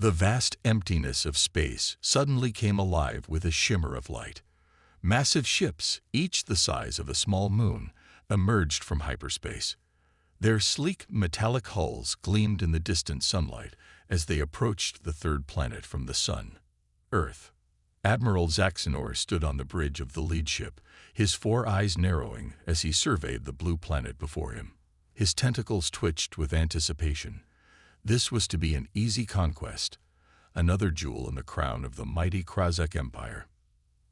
The vast emptiness of space suddenly came alive with a shimmer of light. Massive ships, each the size of a small moon, emerged from hyperspace. Their sleek metallic hulls gleamed in the distant sunlight as they approached the third planet from the sun, Earth. Admiral Zaxxanor stood on the bridge of the lead ship, his four eyes narrowing as he surveyed the blue planet before him. His tentacles twitched with anticipation. This was to be an easy conquest, another jewel in the crown of the mighty Krzak Empire.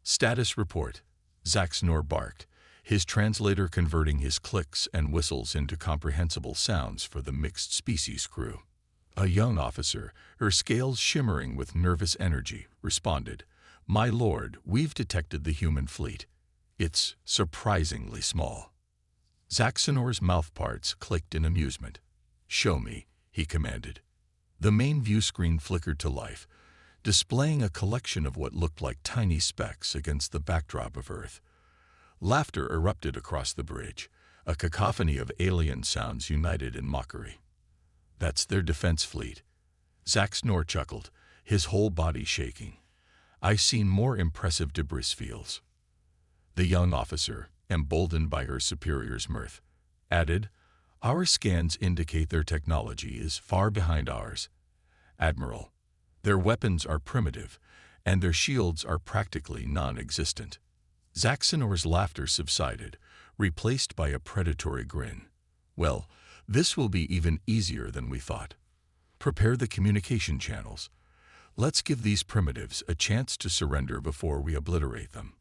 "Status report," Zaxxanor barked, his translator converting his clicks and whistles into comprehensible sounds for the mixed species crew. A young officer, her scales shimmering with nervous energy, responded, "My lord, we've detected the human fleet. It's surprisingly small." Zaxxanor's mouthparts clicked in amusement. "Show me," he commanded. The main view screen flickered to life, displaying a collection of what looked like tiny specks against the backdrop of Earth. Laughter erupted across the bridge, a cacophony of alien sounds united in mockery. "That's their defense fleet," Zaxxanor chuckled, his whole body shaking. "I've seen more impressive debris fields." The young officer, emboldened by her superior's mirth, added, "Our scans indicate their technology is far behind ours. Admiral, their weapons are primitive, and their shields are practically non-existent." Zaxxanor's laughter subsided, replaced by a predatory grin. "Well, this will be even easier than we thought. Prepare the communication channels. Let's give these primitives a chance to surrender before we obliterate them."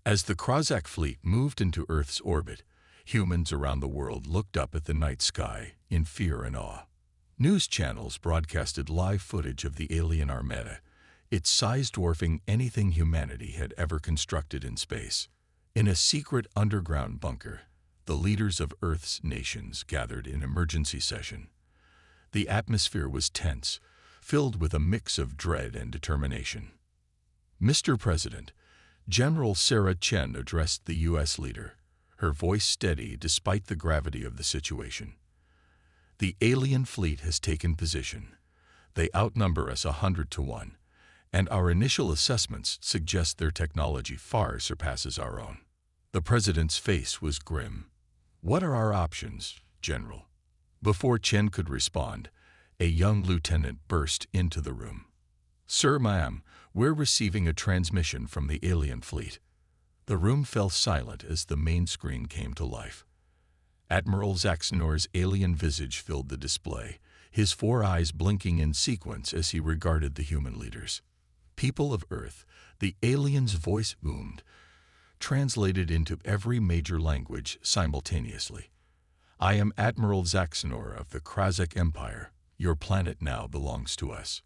As the Krzak fleet moved into Earth's orbit, humans around the world looked up at the night sky in fear and awe. News channels broadcasted live footage of the alien armada, its size dwarfing anything humanity had ever constructed in space. In a secret underground bunker, the leaders of Earth's nations gathered in emergency session. The atmosphere was tense, filled with a mix of dread and determination. "Mr. President," General Sarah Chen addressed the U.S. leader, her voice steady despite the gravity of the situation. "The alien fleet has taken position. They outnumber us 100 to 1, and our initial assessments suggest their technology far surpasses our own." The president's face was grim. "What are our options, General?" Before Chen could respond, a young lieutenant burst into the room. "Sir, ma'am, we're receiving a transmission from the alien fleet." The room fell silent as the main screen came to life. Admiral Zaxxanor's alien visage filled the display, his four eyes blinking in sequence as he regarded the human leaders. "People of Earth," the alien's voice boomed, translated into every major language simultaneously. "I am Admiral Zaxxanor of the Krzak Empire. Your planet now belongs to us.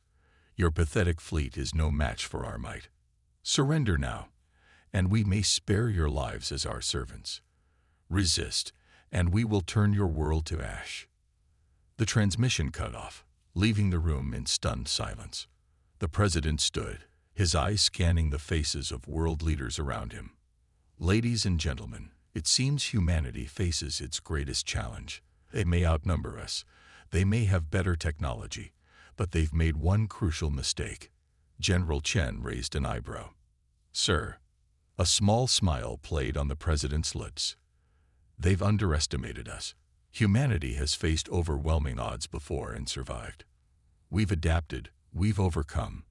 Your pathetic fleet is no match for our might. Surrender now, and we may spare your lives as our servants. Resist, and we will turn your world to ash." The transmission cut off, leaving the room in stunned silence. The president stood, his eyes scanning the faces of world leaders around him. "Ladies and gentlemen, it seems humanity faces its greatest challenge. They may outnumber us, they may have better technology, but they've made one crucial mistake." General Chen raised an eyebrow. "Sir." A small smile played on the president's lips. "They've underestimated us. Humanity has faced overwhelming odds before and survived. We've adapted, we've overcome,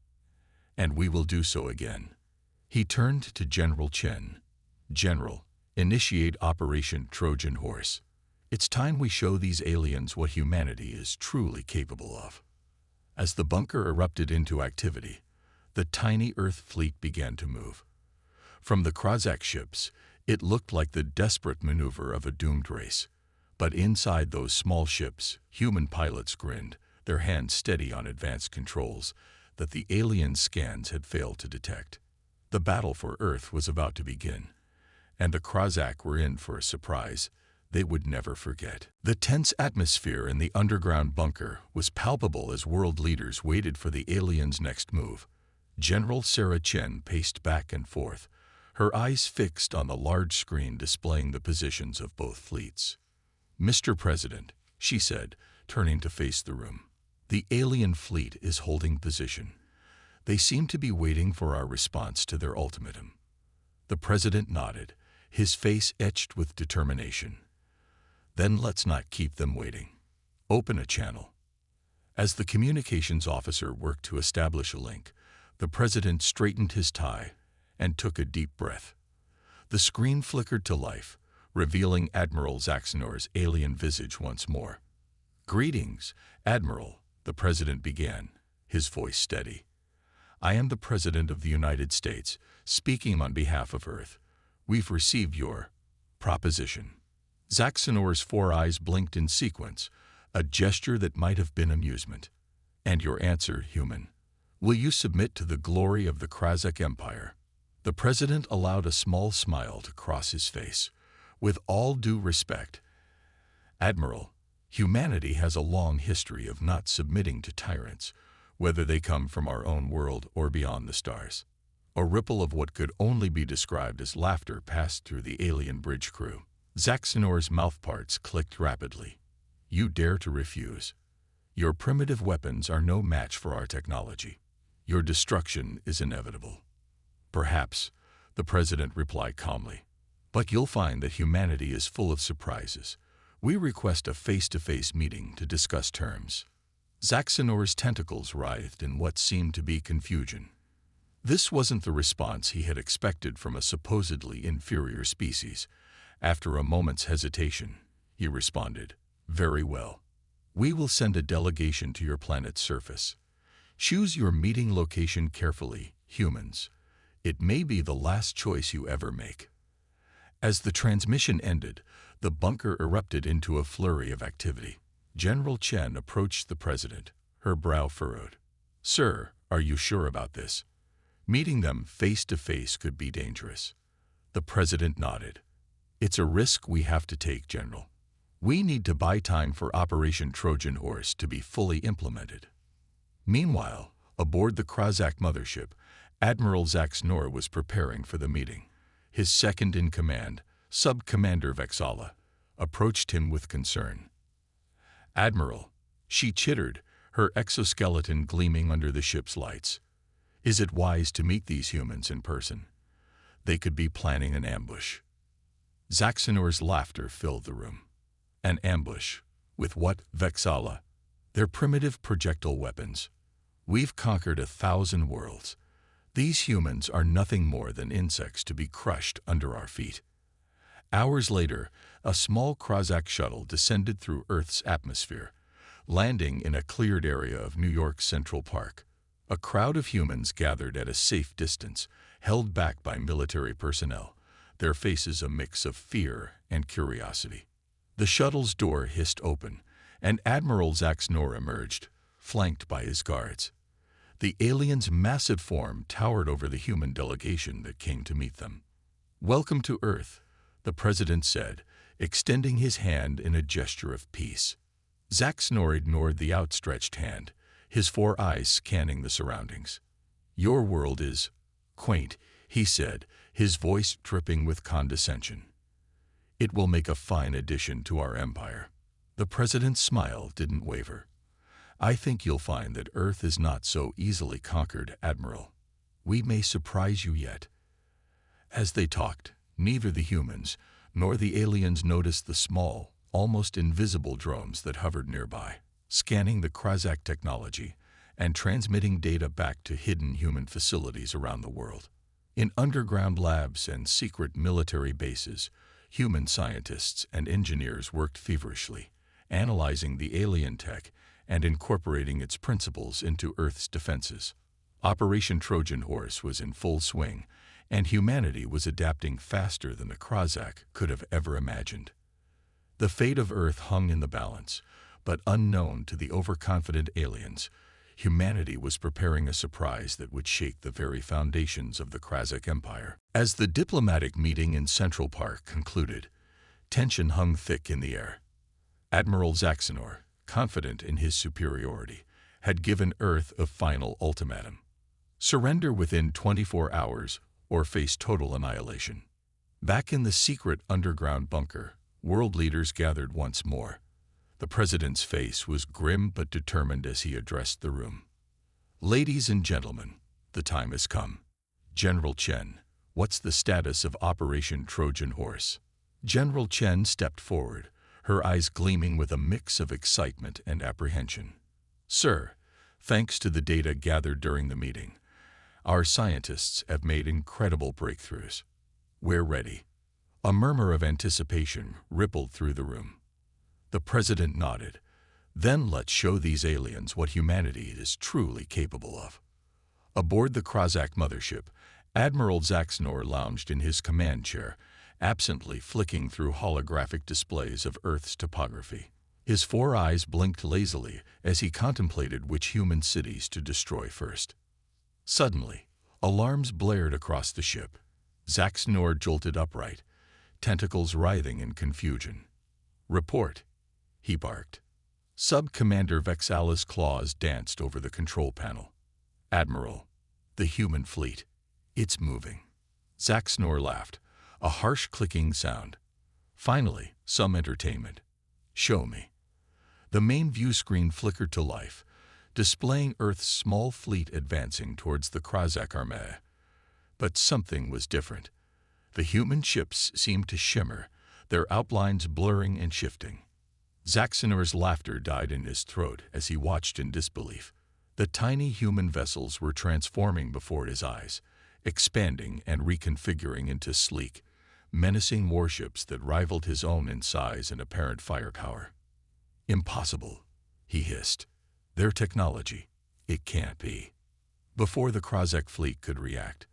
and we will do so again." He turned to General Chen. "General, initiate Operation Trojan Horse. It's time we show these aliens what humanity is truly capable of." As the bunker erupted into activity, the tiny Earth fleet began to move. From the Krzak ships, it looked like the desperate maneuver of a doomed race. But inside those small ships, human pilots grinned, their hands steady on advanced controls that the alien scans had failed to detect. The battle for Earth was about to begin, and the Krzak were in for a surprise they would never forget. The tense atmosphere in the underground bunker was palpable as world leaders waited for the aliens' next move. General Sarah Chen paced back and forth, her eyes fixed on the large screen displaying the positions of both fleets. "Mr. President," she said, turning to face the room, The alien fleet is holding position. They seem to be waiting for our response to their ultimatum. The president nodded, his face etched with determination. Then let's not keep them waiting. Open a channel. As the communications officer worked to establish a link, the president straightened his tie and took a deep breath. The screen flickered to life, revealing Admiral Zaxanor's alien visage once more. "Greetings, Admiral," the president began, his voice steady. "I am the President of the United States, speaking on behalf of Earth. We've received your proposition." Zaxanor's four eyes blinked in sequence, a gesture that might have been amusement. "And your answer, human? Will you submit to the glory of the Krzak Empire?" The president allowed a small smile to cross his face. "With all due respect, Admiral, humanity has a long history of not submitting to tyrants, whether they come from our own world or beyond the stars." A ripple of what could only be described as laughter passed through the alien bridge crew. Zaxanor's mouthparts clicked rapidly. "You dare to refuse? Your primitive weapons are no match for our technology. Your destruction is inevitable." "Perhaps," the president replied calmly. "But you'll find that humanity is full of surprises. We request a face-to-face meeting to discuss terms." Zaxanor's tentacles writhed in what seemed to be confusion. This wasn't the response he had expected from a supposedly inferior species. After a moment's hesitation, he responded, "Very well. We will send a delegation to your planet's surface. Choose your meeting location carefully, humans. It may be the last choice you ever make." As the transmission ended, the bunker erupted into a flurry of activity. General Chen approached the president, her brow furrowed. "Sir, are you sure about this? Meeting them face-to-face could be dangerous." The president nodded. "It's a risk we have to take, General. We need to buy time for Operation Trojan Horse to be fully implemented." Meanwhile, aboard the Krzak mothership, Admiral Zaxanor was preparing for the meeting. His second-in-command, Sub-Commander Vexala, approached him with concern. "Admiral," she chittered, her exoskeleton gleaming under the ship's lights. "Is it wise to meet these humans in person? They could be planning an ambush." Zaxanor's laughter filled the room. "An ambush? With what, Vexala?" "Their primitive projectile weapons. We've conquered 1,000 worlds. These humans are nothing more than insects to be crushed under our feet." Hours later, a small Krzak shuttle descended through Earth's atmosphere, landing in a cleared area of New York's Central Park. A crowd of humans gathered at a safe distance, held back by military personnel, their faces a mix of fear and curiosity. The shuttle's door hissed open, and Admiral Zaxanor emerged, flanked by his guards. The alien's massive form towered over the human delegation that came to meet them. "Welcome to Earth," the president said, extending his hand in a gesture of peace. Zaxanor ignored the outstretched hand, his four eyes scanning the surroundings. "Your world is quaint," he said, his voice dripping with condescension. "It will make a fine addition to our empire." The president's smile didn't waver. "I think you'll find that Earth is not so easily conquered, Admiral. We may surprise you yet." As they talked, neither the humans nor the aliens noticed the small, almost invisible drones that hovered nearby, scanning the Krzak technology and transmitting data back to hidden human facilities around the world. In underground labs and secret military bases, human scientists and engineers worked feverishly, analyzing the alien tech and incorporating its principles into Earth's defenses. Operation Trojan Horse was in full swing, and humanity was adapting faster than the Krzak could have ever imagined. The fate of Earth hung in the balance, but unknown to the overconfident aliens, humanity was preparing a surprise that would shake the very foundations of the Krzak Empire. As the diplomatic meeting in Central Park concluded, tension hung thick in the air. Admiral Zaxanor, confident in his superiority, had given Earth a final ultimatum: surrender within 24 hours or face total annihilation. Back in the secret underground bunker, world leaders gathered once more. The president's face was grim but determined as he addressed the room. "Ladies and gentlemen, the time has come. General Chen, what's the status of Operation Trojan Horse?" General Chen stepped forward, her eyes gleaming with a mix of excitement and apprehension. "Sir, thanks to the data gathered during the meeting, our scientists have made incredible breakthroughs. We're ready." A murmur of anticipation rippled through the room. The president nodded. "Then let's show these aliens what humanity is truly capable of." Aboard the Krzak mothership, Admiral Zaxnor lounged in his command chair, absently flicking through holographic displays of Earth's topography. His 4 eyes blinked lazily as he contemplated which human cities to destroy first. Suddenly, alarms blared across the ship. Zaxnor jolted upright, tentacles writhing in confusion. "Report," he barked. Sub-Commander Vexala's claws danced over the control panel. "Admiral, the human fleet. It's moving." Zaxnor laughed, a harsh clicking sound. "Finally, some entertainment. Show me." The main view screen flickered to life, displaying Earth's small fleet advancing towards the Krzak armée. But something was different. The human ships seemed to shimmer, their outlines blurring and shifting. Zaxnor's laughter died in his throat as he watched in disbelief. The tiny human vessels were transforming before his eyes, expanding and reconfiguring into sleek, menacing warships that rivaled his own in size and apparent firepower. "Impossible," he hissed. "Their technology, it can't be." Before the Krzak fleet could react,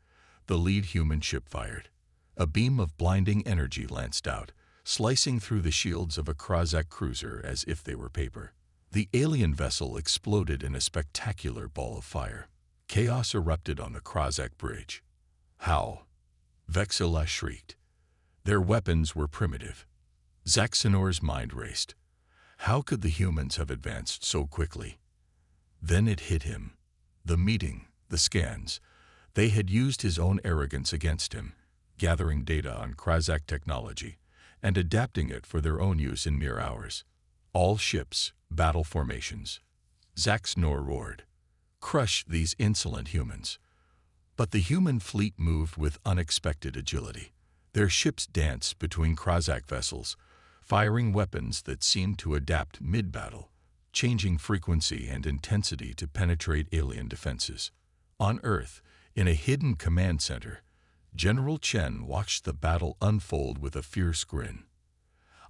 the lead human ship fired. A beam of blinding energy lanced out, slicing through the shields of a Krzak cruiser as if they were paper. The alien vessel exploded in a spectacular ball of fire. Chaos erupted on the Krzak bridge. "How?" Vexala shrieked. Their weapons were primitive. Zaxnor's mind raced. How could the humans have advanced so quickly? Then it hit him. The meeting, the scans. They had used his own arrogance against him, gathering data on Krzak technology and adapting it for their own use in mere hours. All ships, battle formations. Zaxnor roared. Crush these insolent humans. But the human fleet moved with unexpected agility. Their ships danced between Krzak vessels, firing weapons that seemed to adapt mid-battle, changing frequency and intensity to penetrate alien defenses. On Earth, in a hidden command center, General Chen watched the battle unfold with a fierce grin.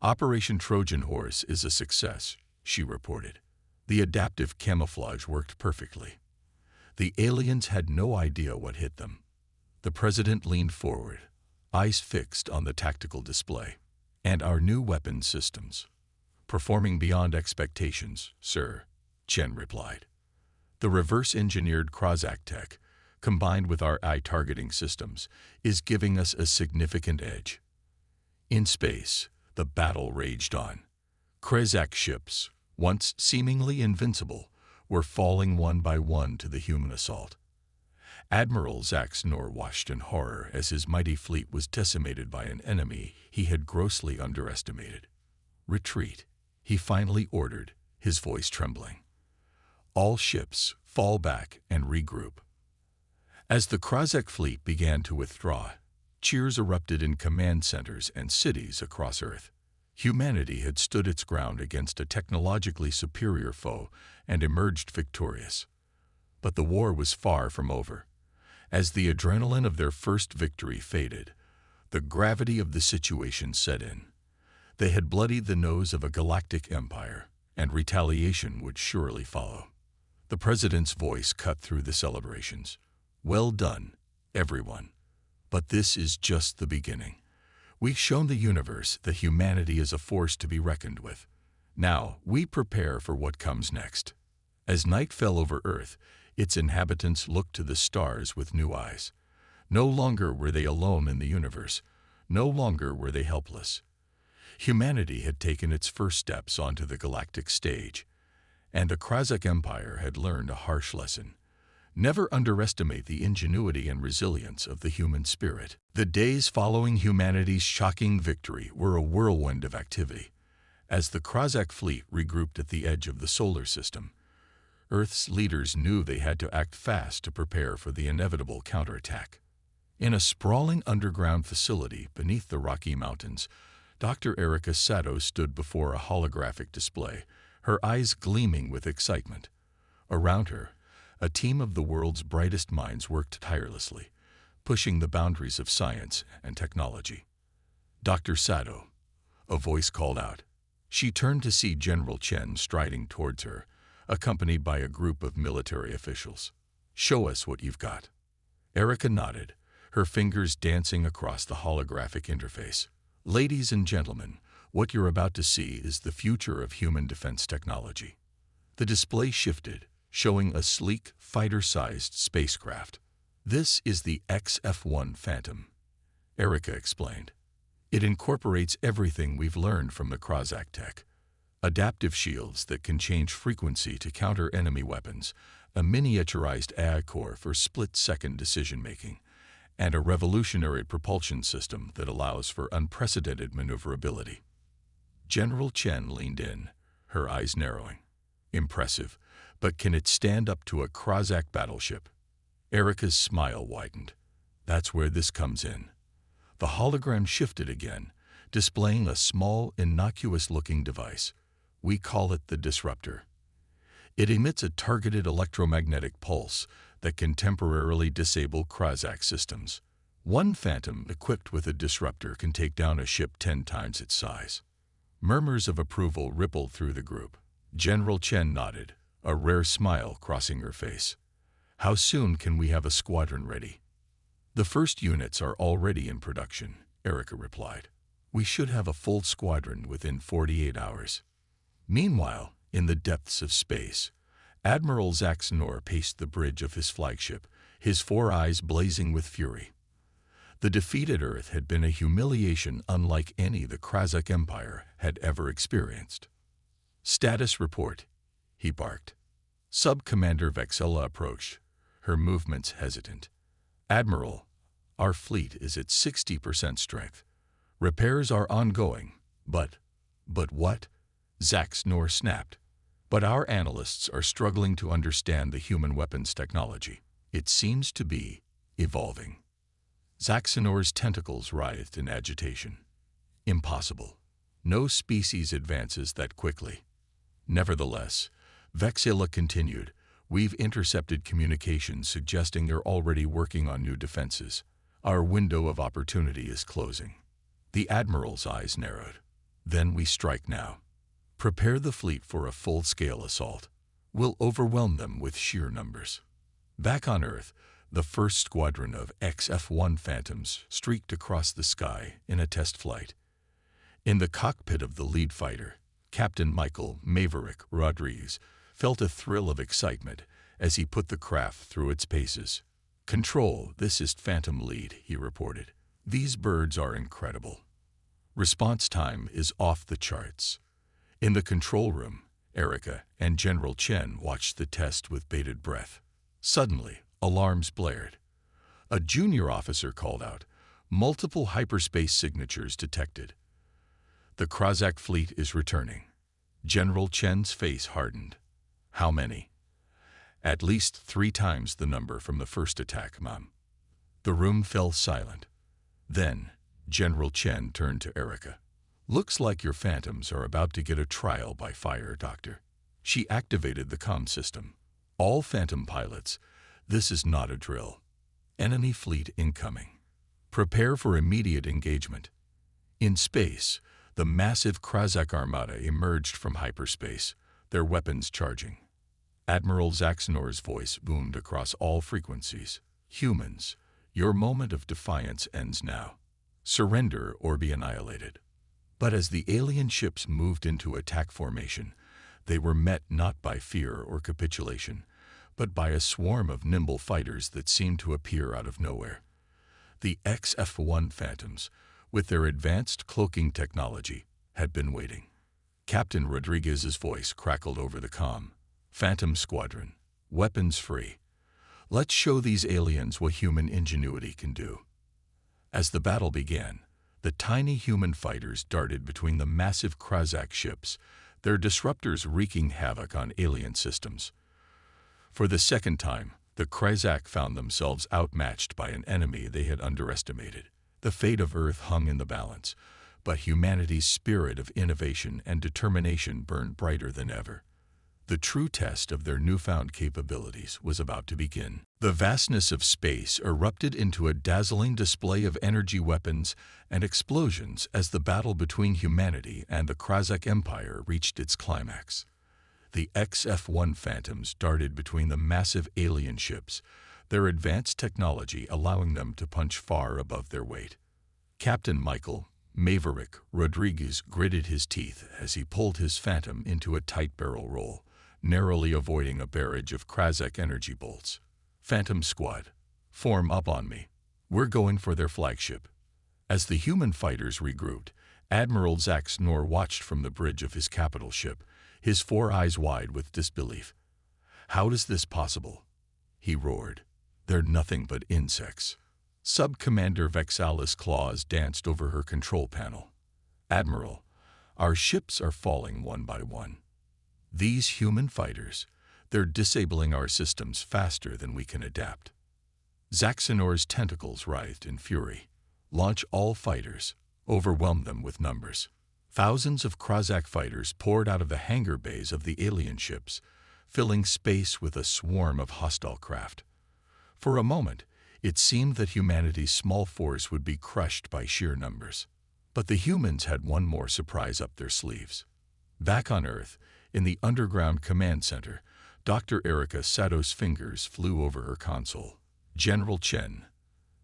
"Operation Trojan Horse is a success," she reported. The adaptive camouflage worked perfectly. The aliens had no idea what hit them. The president leaned forward, eyes fixed on the tactical display. "And our new weapon systems. Performing beyond expectations, sir," Chen replied. "The reverse-engineered Krzak tech, combined with our eye-targeting systems, is giving us a significant edge." In space, the battle raged on. Krzak ships, once seemingly invincible, were falling one by one to the human assault. Admiral Zaxnor watched in horror as his mighty fleet was decimated by an enemy he had grossly underestimated. "Retreat," he finally ordered, his voice trembling. "All ships, fall back and regroup." As the Krzak fleet began to withdraw, cheers erupted in command centers and cities across Earth. Humanity had stood its ground against a technologically superior foe and emerged victorious. But the war was far from over. As the adrenaline of their first victory faded, the gravity of the situation set in. They had bloodied the nose of a galactic empire, and retaliation would surely follow. The president's voice cut through the celebrations. "Well done, everyone. But this is just the beginning. We've shown the universe that humanity is a force to be reckoned with. Now we prepare for what comes next." As night fell over Earth, its inhabitants looked to the stars with new eyes. No longer were they alone in the universe. No longer were they helpless. Humanity had taken its first steps onto the galactic stage, and the Krzak Empire had learned a harsh lesson. Never underestimate the ingenuity and resilience of the human spirit. The days following humanity's shocking victory were a whirlwind of activity. As the Krzak fleet regrouped at the edge of the solar system, Earth's leaders knew they had to act fast to prepare for the inevitable counterattack. In a sprawling underground facility beneath the Rocky Mountains, Dr. Erica Sato stood before a holographic display, her eyes gleaming with excitement. Around her, a team of the world's brightest minds worked tirelessly, pushing the boundaries of science and technology. "Dr. Sato," a voice called out. She turned to see General Chen striding towards her, accompanied by a group of military officials. "Show us what you've got." Erica nodded, her fingers dancing across the holographic interface. "Ladies and gentlemen, what you're about to see is the future of human defense technology." The display shifted, showing a sleek, fighter-sized spacecraft. "This is the HFY Phantom," Erica explained. "It incorporates everything we've learned from the Krzak tech. Adaptive shields that can change frequency to counter enemy weapons, a miniaturized AI core for split-second decision-making, and a revolutionary propulsion system that allows for unprecedented maneuverability." General Chen leaned in, her eyes narrowing. "Impressive, but can it stand up to a Krzak battleship?" Erica's smile widened. "That's where this comes in." The hologram shifted again, displaying a small, innocuous-looking device. "We call it the Disruptor. It emits a targeted electromagnetic pulse that can temporarily disable Krzak systems. One Phantom equipped with a Disruptor can take down a ship 10 times its size." Murmurs of approval rippled through the group. General Chen nodded, a rare smile crossing her face. "How soon can we have a squadron ready?" "The first units are already in production," Erica replied. "We should have a full squadron within 48 hours. Meanwhile, in the depths of space, Admiral Zaxnor paced the bridge of his flagship, his 4 eyes blazing with fury. The defeated Earth had been a humiliation unlike any the Krzak Empire had ever experienced. "Status report," he barked. Sub-Commander Vexella approached, her movements hesitant. "Admiral, our fleet is at 60% strength. Repairs are ongoing, but what?" Zaxnor snapped. "But our analysts are struggling to understand the human weapons technology. It seems to be evolving." Zaxnor's tentacles writhed in agitation. "Impossible. No species advances that quickly." Nevertheless, Vexilla continued, "We've intercepted communications suggesting they're already working on new defenses. Our window of opportunity is closing." The Admiral's eyes narrowed. "Then we strike now. Prepare the fleet for a full-scale assault. We'll overwhelm them with sheer numbers." Back on Earth, the first squadron of HFY Phantoms streaked across the sky in a test flight. In the cockpit of the lead fighter, Captain Michael Maverick Rodriguez felt a thrill of excitement as he put the craft through its paces. "Control, this is Phantom Lead," he reported. "These birds are incredible. Response time is off the charts." In the control room, Erica and General Chen watched the test with bated breath. Suddenly, alarms blared. A junior officer called out, "Multiple hyperspace signatures detected. The Krzak fleet is returning." General Chen's face hardened. "How many?" "At least 3 times the number from the first attack, Ma'am." The room fell silent. Then, General Chen turned to Erica. "Looks like your Phantoms are about to get a trial by fire, Doctor." She activated the comm system. "All Phantom pilots, this is not a drill. Enemy fleet incoming. Prepare for immediate engagement." In space, the massive Krzak armada emerged from hyperspace, their weapons charging. Admiral Zaxnor's voice boomed across all frequencies. "Humans, your moment of defiance ends now. Surrender or be annihilated." But as the alien ships moved into attack formation, they were met not by fear or capitulation, but by a swarm of nimble fighters that seemed to appear out of nowhere. The HFY Phantoms, with their advanced cloaking technology, had been waiting. Captain Rodriguez's voice crackled over the comm. "Phantom Squadron, weapons free. Let's show these aliens what human ingenuity can do." As the battle began, The tiny human fighters darted between the massive Krzak ships, their disruptors wreaking havoc on alien systems. For the second time, the Krzak found themselves outmatched by an enemy they had underestimated. The fate of Earth hung in the balance, but humanity's spirit of innovation and determination burned brighter than ever. The true test of their newfound capabilities was about to begin. The vastness of space erupted into a dazzling display of energy weapons and explosions as the battle between humanity and the Krzak Empire reached its climax. The HFY Phantoms darted between the massive alien ships, their advanced technology allowing them to punch far above their weight. Captain Michael Maverick Rodriguez gritted his teeth as he pulled his Phantom into a tight barrel roll, narrowly avoiding a barrage of Krzak energy bolts. Phantom Squad, form up on me. We're going for their flagship. As the human fighters regrouped, Admiral Zach Snor watched from the bridge of his capital ship, his 4 eyes wide with disbelief. "How is this possible?" he roared. "They're nothing but insects." Sub-Commander Vexala's claws danced over her control panel. "Admiral, our ships are falling one by one. These human fighters, they're disabling our systems faster than we can adapt." Zaxanor's tentacles writhed in fury. "Launch all fighters. Overwhelm them with numbers." Thousands of Krzak fighters poured out of the hangar bays of the alien ships, filling space with a swarm of hostile craft. For a moment, it seemed that humanity's small force would be crushed by sheer numbers. But the humans had one more surprise up their sleeves. Back on Earth, in the underground command center, Dr. Erica Sato's fingers flew over her console. "General Chen,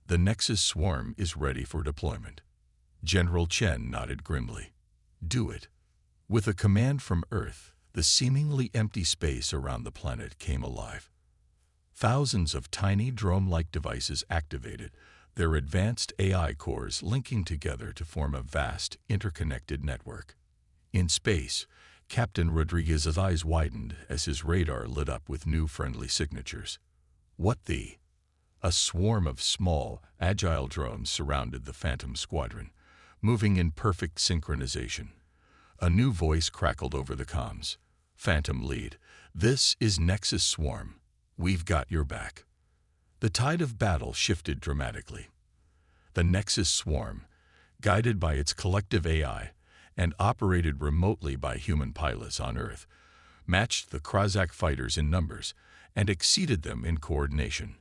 the Nexus swarm is ready for deployment." General Chen nodded grimly. "Do it." With a command from Earth, the seemingly empty space around the planet came alive. Thousands of tiny drone-like devices activated, their advanced AI cores linking together to form a vast, interconnected network. In space, Captain Rodriguez's eyes widened as his radar lit up with new friendly signatures. What the? A swarm of small, agile drones surrounded the Phantom Squadron, moving in perfect synchronization. A new voice crackled over the comms. "Phantom Lead, this is Nexus Swarm. We've got your back." The tide of battle shifted dramatically. The Nexus Swarm, guided by its collective AI and operated remotely by human pilots on Earth, matched the Krzak fighters in numbers and exceeded them in coordination.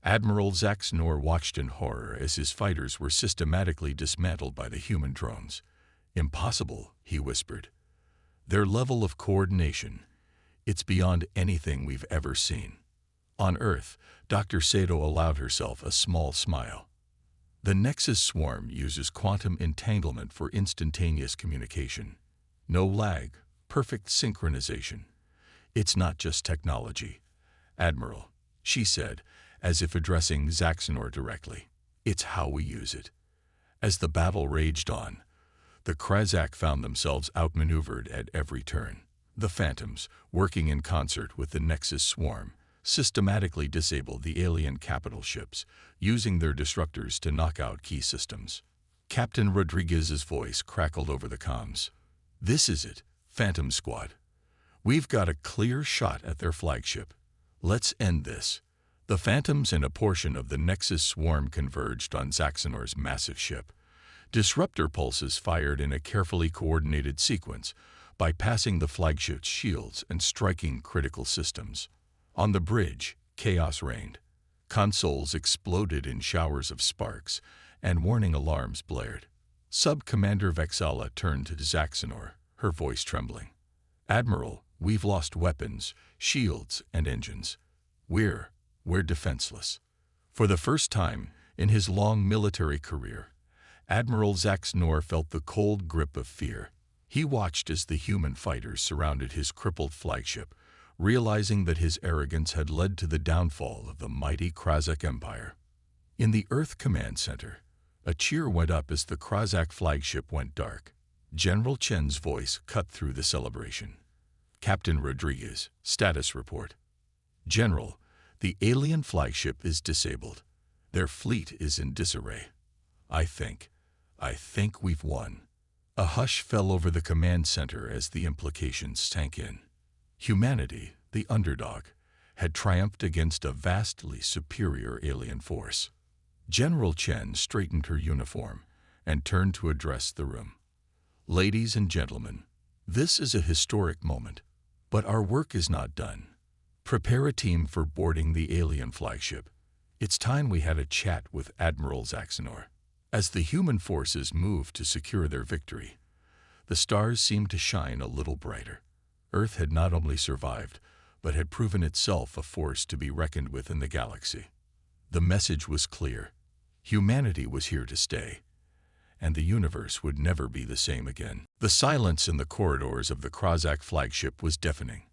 Admiral Zach Snor watched in horror as his fighters were systematically dismantled by the human drones. "Impossible," he whispered. "Their level of coordination, it's beyond anything we've ever seen." On Earth, Dr. Sato allowed herself a small smile. The Nexus Swarm uses quantum entanglement for instantaneous communication. No lag, perfect synchronization. "It's not just technology, Admiral," she said, as if addressing Zaxanor directly. "It's how we use it." As the battle raged on, the Krzak found themselves outmaneuvered at every turn. The Phantoms, working in concert with the Nexus Swarm, systematically disabled the alien capital ships, using their destructors to knock out key systems. Captain Rodriguez's voice crackled over the comms. "This is it, Phantom Squad. We've got a clear shot at their flagship. Let's end this." The Phantoms and a portion of the Nexus Swarm converged on Zaxanor's massive ship. Disruptor pulses fired in a carefully coordinated sequence, bypassing the flagship's shields and striking critical systems. On the bridge, chaos reigned. Consoles exploded in showers of sparks, and warning alarms blared. Sub-Commander Vexala turned to Zaxanor, her voice trembling. "Admiral, we've lost weapons, shields, and engines. We're defenseless." For the first time in his long military career, Admiral Zaxanor felt the cold grip of fear. He watched as the human fighters surrounded his crippled flagship, realizing that his arrogance had led to the downfall of the mighty Krzak Empire. In the Earth Command Center, a cheer went up as the Krzak flagship went dark. General Chen's voice cut through the celebration. "Captain Rodriguez, status report." "General, the alien flagship is disabled. Their fleet is in disarray. I think I think we've won. A hush fell over the command center as the implications sank in. Humanity, the underdog, had triumphed against a vastly superior alien force. General Chen straightened her uniform and turned to address the room. Ladies and gentlemen, this is a historic moment, but our work is not done. Prepare a team for boarding the alien flagship. It's time we had a chat with Admiral Zaxxonor. As the human forces moved to secure their victory, the stars seemed to shine a little brighter. Earth had not only survived, but had proven itself a force to be reckoned with in the galaxy. The message was clear. Humanity was here to stay, and the universe would never be the same again. The silence in the corridors of the Krzak flagship was deafening.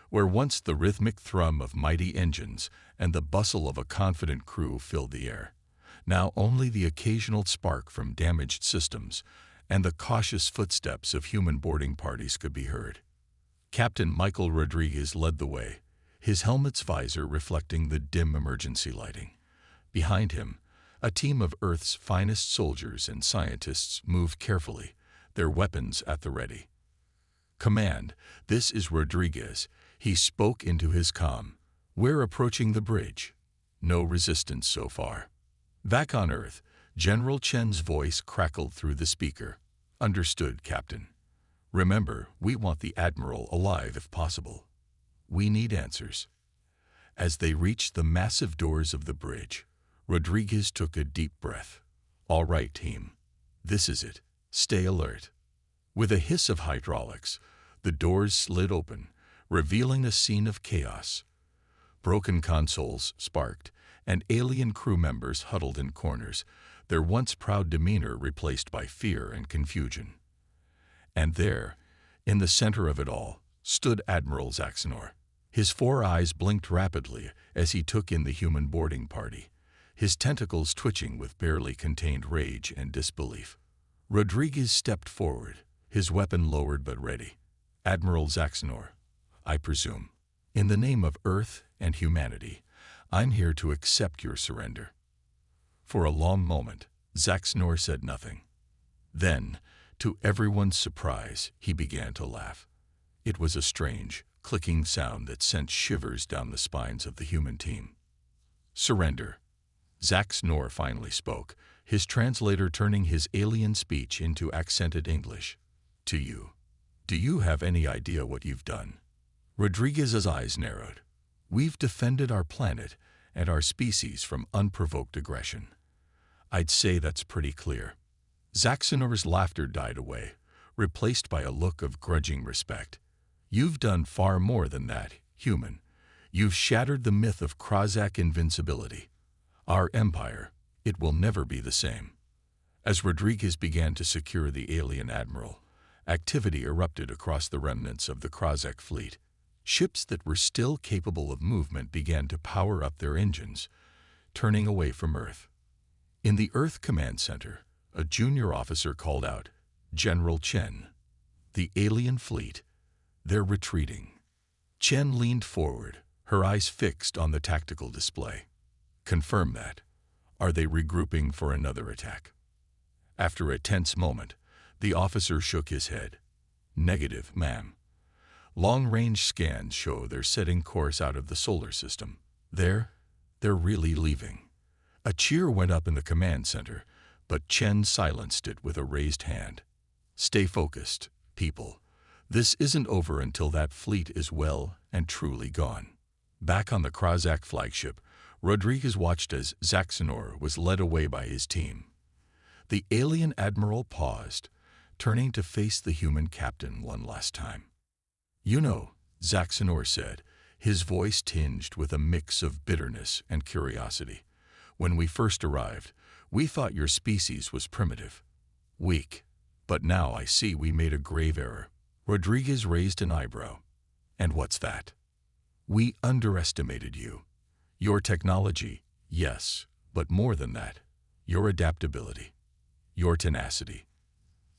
Where once the rhythmic thrum of mighty engines and the bustle of a confident crew filled the air, now only the occasional spark from damaged systems and the cautious footsteps of human boarding parties could be heard. Captain Michael Rodriguez led the way, his helmet's visor reflecting the dim emergency lighting. Behind him, a team of Earth's finest soldiers and scientists moved carefully, their weapons at the ready. "Command, this is Rodriguez," he spoke into his comm. "We're approaching the bridge. No resistance so far." Back on Earth, General Chen's voice crackled through the speaker. "Understood, Captain. Remember, we want the Admiral alive if possible. We need answers." As they reached the massive doors of the bridge, Rodriguez took a deep breath. "All right, team. This is it. Stay alert." With a hiss of hydraulics, the doors slid open, revealing a scene of chaos. Broken consoles sparked, and alien crew members huddled in corners, their once proud demeanor replaced by fear and confusion. And there, in the center of it all, stood Admiral Zaxxonor. His 4 eyes blinked rapidly as he took in the human boarding party, his tentacles twitching with barely contained rage and disbelief. Rodriguez stepped forward, his weapon lowered but ready. "Admiral Zaxxonor, I presume, in the name of Earth and humanity, I'm here to accept your surrender." For a long moment, Zaxxonor said nothing. Then, to everyone's surprise, he began to laugh. It was a strange, clicking sound that sent shivers down the spines of the human team. "Surrender." Zaxxonor finally spoke, his translator turning his alien speech into accented English. "To you. Do you have any idea what you've done?" Rodriguez's eyes narrowed. "We've defended our planet and our species from unprovoked aggression. I'd say that's pretty clear." Zaxxonor's laughter died away, replaced by a look of grudging respect. "You've done far more than that, human. You've shattered the myth of Krzak invincibility. Our empire, it will never be the same." As Rodriguez began to secure the alien admiral, activity erupted across the remnants of the Krzak fleet. Ships that were still capable of movement began to power up their engines, turning away from Earth. In the Earth Command Center, a junior officer called out, "General Chen, the alien fleet, they're retreating." Chen leaned forward, her eyes fixed on the tactical display. "Confirm that. Are they regrouping for another attack?" After a tense moment, the officer shook his head. "Negative, ma'am. Long-range scans show they're setting course out of the solar system. They're really leaving." A cheer went up in the command center, but Chen silenced it with a raised hand. "Stay focused, people. This isn't over until that fleet is well and truly gone." Back on the Krzak flagship, Rodriguez watched as Zaxxonor was led away by his team. The alien admiral paused, turning to face the human captain one last time. "You know," Zaxxonor said, his voice tinged with a mix of bitterness and curiosity, "when we first arrived, we thought your species was primitive, weak, but now I see we made a grave error." Rodriguez raised an eyebrow. "And what's that?" "We underestimated you. Your technology, yes, but more than that, your adaptability, your tenacity."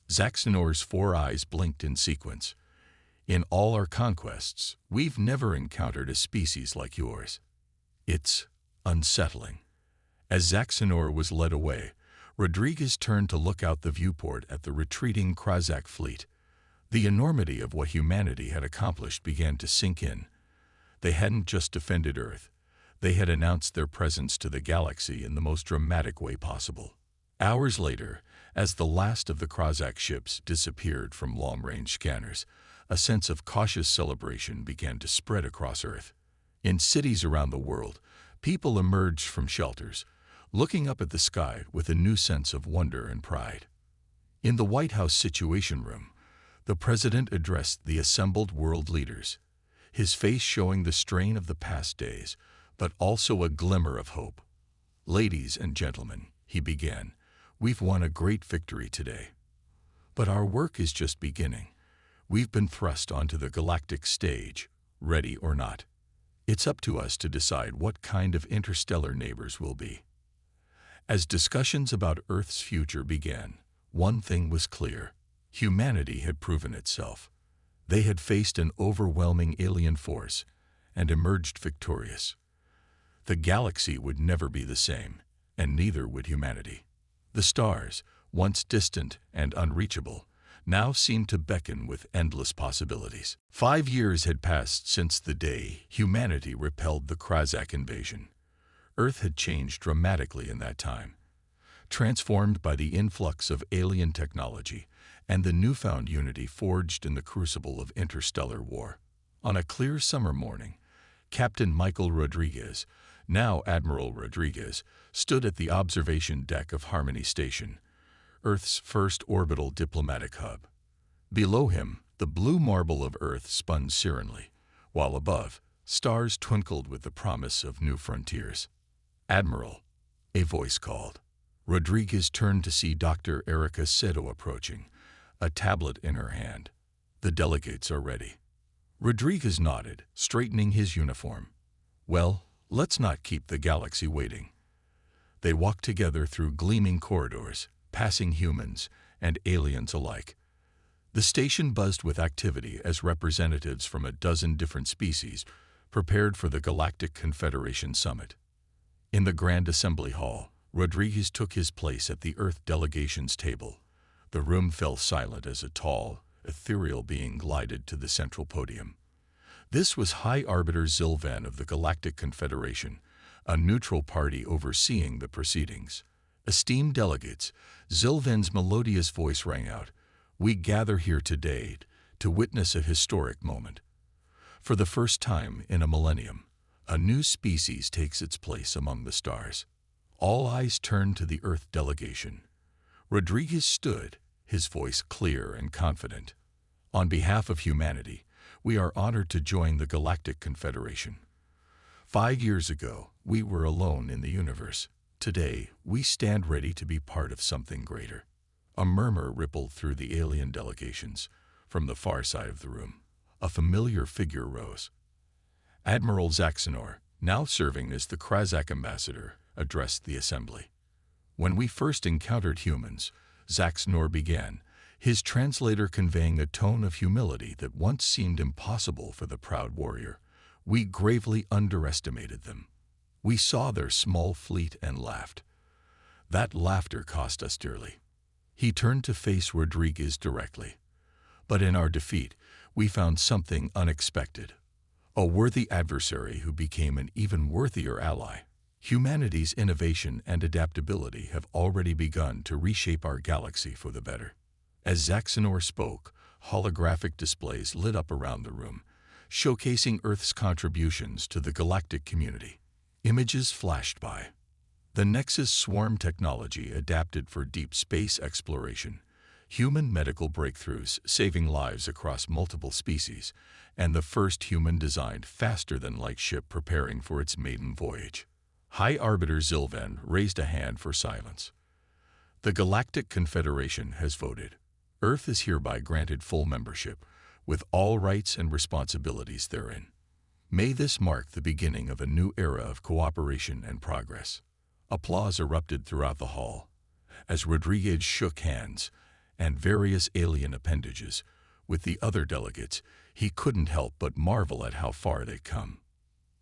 Zaxxonor's 4 eyes blinked in sequence. "In all our conquests, we've never encountered a species like yours. It's unsettling." As Zaxxonor was led away, Rodriguez turned to look out the viewport at the retreating Krzak fleet. The enormity of what humanity had accomplished began to sink in. They hadn't just defended Earth. They had announced their presence to the galaxy in the most dramatic way possible. Hours later, as the last of the Krzak ships disappeared from long-range scanners, a sense of cautious celebration began to spread across Earth. In cities around the world, people emerged from shelters, looking up at the sky with a new sense of wonder and pride. In the White House Situation Room, the president addressed the assembled world leaders, his face showing the strain of the past days, but also a glimmer of hope. "Ladies and gentlemen," he began, "we've won a great victory today. But our work is just beginning. We've been thrust onto the galactic stage, ready or not. It's up to us to decide what kind of interstellar neighbors we'll be." As discussions about Earth's future began, one thing was clear. Humanity had proven itself. They had faced an overwhelming alien force and emerged victorious. The galaxy would never be the same, and neither would humanity. The stars, once distant and unreachable, now seemed to beckon with endless possibilities. 5 years had passed since the day humanity repelled the Krzak invasion. Earth had changed dramatically in that time, transformed by the influx of alien technology and the newfound unity forged in the crucible of interstellar war. On a clear summer morning, Captain Michael Rodriguez, now Admiral Rodriguez, stood at the observation deck of Harmony Station, Earth's first orbital diplomatic hub. Below him, the blue marble of Earth spun serenely, while above, stars twinkled with the promise of new frontiers. "Admiral," a voice called. Rodriguez turned to see Dr. Erica Seto approaching, a tablet in her hand. "The delegates are ready." Rodriguez nodded, straightening his uniform. "Well, let's not keep the galaxy waiting." They walked together through gleaming corridors, passing humans and aliens alike. The station buzzed with activity as representatives from a dozen different species prepared for the Galactic Confederation Summit. In the Grand Assembly Hall, Rodriguez took his place at the Earth delegation's table. The room fell silent as a tall, ethereal being glided to the central podium. This was High Arbiter Zilvan of the Galactic Confederation, a neutral party overseeing the proceedings. "Esteemed delegates," Zilvan's melodious voice rang out, "we gather here today to witness a historic moment. For the first time in a millennium, a new species takes its place among the stars." All eyes turned to the Earth delegation. Rodriguez stood, his voice clear and confident. "On behalf of humanity, we are honored to join the Galactic Confederation. 5 years ago, we were alone in the universe. Today, we stand ready to be part of something greater." A murmur rippled through the alien delegations. From the far side of the room, a familiar figure rose. Admiral Zaxanor, now serving as the Krzak ambassador, addressed the assembly. "When we first encountered humans," Zaxanor began, his translator conveying a tone of humility that once seemed impossible for the proud warrior, "we gravely underestimated them. We saw their small fleet and laughed. That laughter cost us dearly." He turned to face Rodriguez directly. "But in our defeat, we found something unexpected. A worthy adversary who became an even worthier ally. Humanity's innovation and adaptability have already begun to reshape our galaxy for the better." As Zaxanor spoke, holographic displays lit up around the room, showcasing Earth's contributions to the galactic community. Images flashed by. The Nexus swarm technology adapted for deep space exploration, human medical breakthroughs saving lives across multiple species, and the first human-designed faster-than-light ship preparing for its maiden voyage. High Arbiter Zilvan raised a hand for silence. "The Galactic Confederation has voted. Earth is hereby granted full membership, with all rights and responsibilities therein. May this mark the beginning of a new era of cooperation and progress." Applause erupted throughout the hall, as Rodriguez shook hands, and various alien appendages, with the other delegates. He couldn't help but marvel at how far they'd come.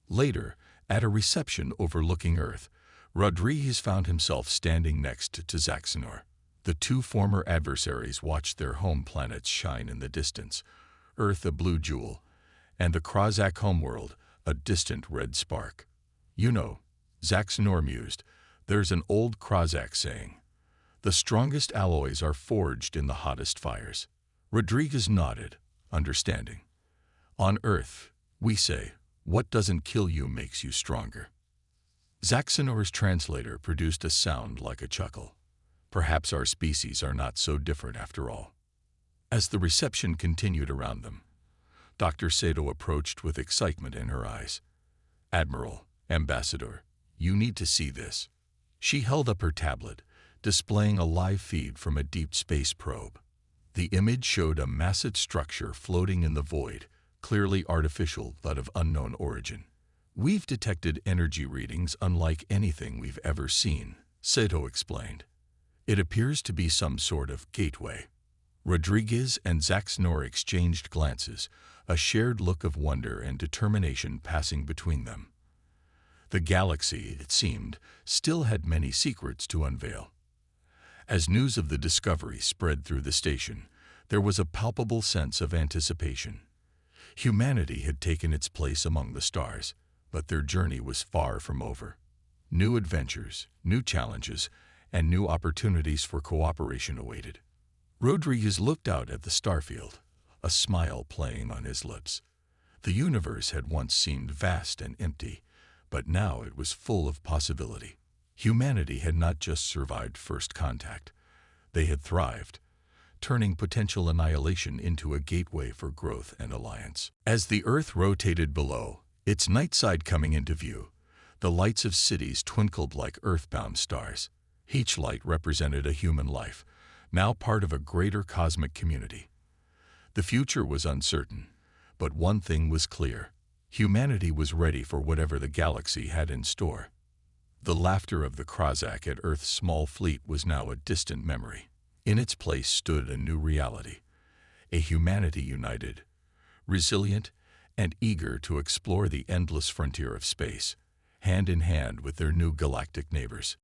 Later, at a reception overlooking Earth, Rodriguez found himself standing next to Zaxanor. The two former adversaries watched their home planets shine in the distance, Earth a blue jewel, and the Krzak homeworld a distant red spark. You know, Zaxanor mused, there's an old Krzak saying, the strongest alloys are forged in the hottest fires. Rodriguez nodded, understanding. On Earth, we say, what doesn't kill you makes you stronger. Zaxanor's translator produced a sound like a chuckle. Perhaps our species are not so different after all. As the reception continued around them, Dr. Sato approached with excitement in her eyes. Admiral, Ambassador, you need to see this. She held up her tablet, displaying a live feed from a deep space probe. The image showed a massive structure floating in the void, clearly artificial but of unknown origin. We've detected energy readings unlike anything we've ever seen, Sato explained. It appears to be some sort of gateway. Rodriguez and Zaxanor exchanged glances, a shared look of wonder and determination passing between them. The galaxy, it seemed, still had many secrets to unveil. As news of the discovery spread through the station, there was a palpable sense of anticipation. Humanity had taken its place among the stars, but their journey was far from over. New adventures, new challenges, and new opportunities for cooperation awaited. Rodriguez looked out at the starfield, a smile playing on his lips. The universe had once seemed vast and empty, but now it was full of possibility. Humanity had not just survived first contact. They had thrived, turning potential annihilation into a gateway for growth and alliance. As the Earth rotated below, its night side coming into view, the lights of cities twinkled like earthbound stars. Each light represented a human life, now part of a greater cosmic community. The future was uncertain, but one thing was clear. Humanity was ready for whatever the galaxy had in store. The laughter of the Krzak at Earth's small fleet was now a distant memory. In its place stood a new reality, a humanity united, resilient, and eager to explore the endless frontier of space, hand in hand with their new galactic neighbors.